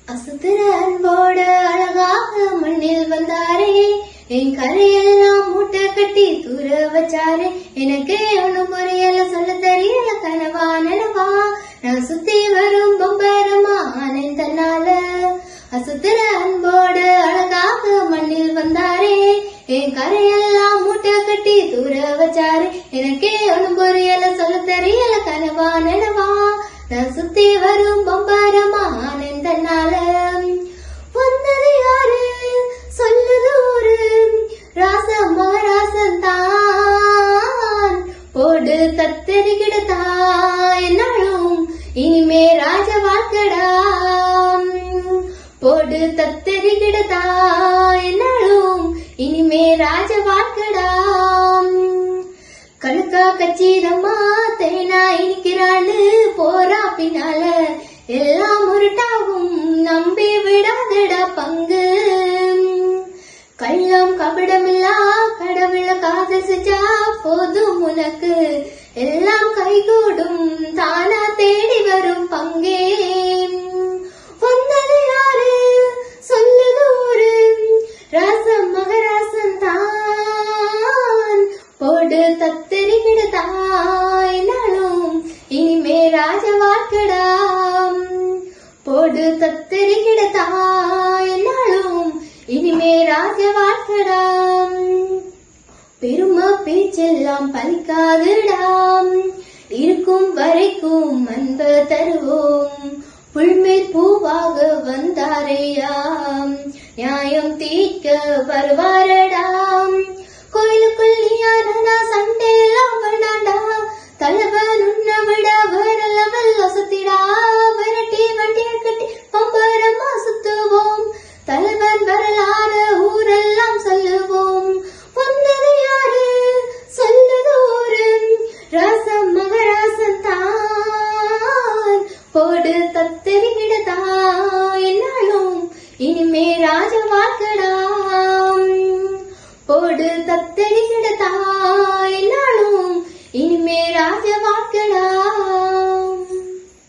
அசுத்திர அன்போடு அழகாக மண்ணில் வந்தாரே, என் கரையெல்லாம் மூட்டை கட்டி தூர வச்சாரே. எனக்கு ஒண்ணும் புரியல, சொல்ல தெரியல, கனவா நனவா நான் சுத்தி வரும் பம்பரமா ஆனந்தனால. அசுத்திர அன்போடு அழகாக மண்ணில் வந்தாரே, என் கரையெல்லாம் மூட்டை கட்டி தூர வச்சாரே. எனக்கு ஒண்ணும் புரியல, சொல்ல தெரியல, கனவா நனவா நான் சுத்தி வரும் பம்பரமா ஆனந்தனால. வந்தது யாரு சொல்லுது ஒரு ராசம் மகராசன் தான், போடு தத்தெறிகிடதா என்னாலும் இனிமே ராஜ வாழ்க்கடா. போடு தத்தெறிகிடதா என்னாலும் இனிமே ராஜ வாழ்க்கடா. கணுக்கா கச்சிதமா தேனா இனிக்கிறான்னு போறா பின்னால, எல்லாம் முருட்டாவும் நம்பி விடாதடா பங்கு. கள்ளம் கபடமில்லா கடவுள காதல் செஞ்சா போதும் உனக்கு, எல்லாம் கைகூடும் தானா தேடி வரும் பங்கே. வந்தது யாரு சொல்லுது ஒரு ராசம் மகராசன் தான், போடு தத்தெறிகிடதா என்னாலும் இனிமே ராஜ வாழ்க்கடா. போடு தத்தெறிகிடதா என்னாலும் இனிமே ராஜ வாழ்க்கடா. பெருமை பேச்செல்லாம் பலிக்காதுடாம், இருக்கும் வரைக்கும் அன்ப தருவோம். புல்மேற் பூவாக வந்தாரையாம், நியாயம் தீர்க்க வருவாரடாம். கோயிலுக்குள் நீயானா சண்டையெல்லாம் வேண்டாண்டா, தலைவன் உன்னை விட வேற லெவல் வசத்திடா. விரட்டி வண்டிய கட்டி பம்பரமா சுத்துவோம், தலைவன் வரலாறு ஊரெல்லாம் சொல்லுவோம். வந்தது யாரு சொல்லுது ஒரு ராசம் மகராசன் தான், போடு தத்தெறிகிடதா என்னாலும் இனிமே ராஜ வாழ்க்கடா. போடு தத்தெறிகிடதா என்னாலும் இனிமே ராஜ வாழ்க்கடா.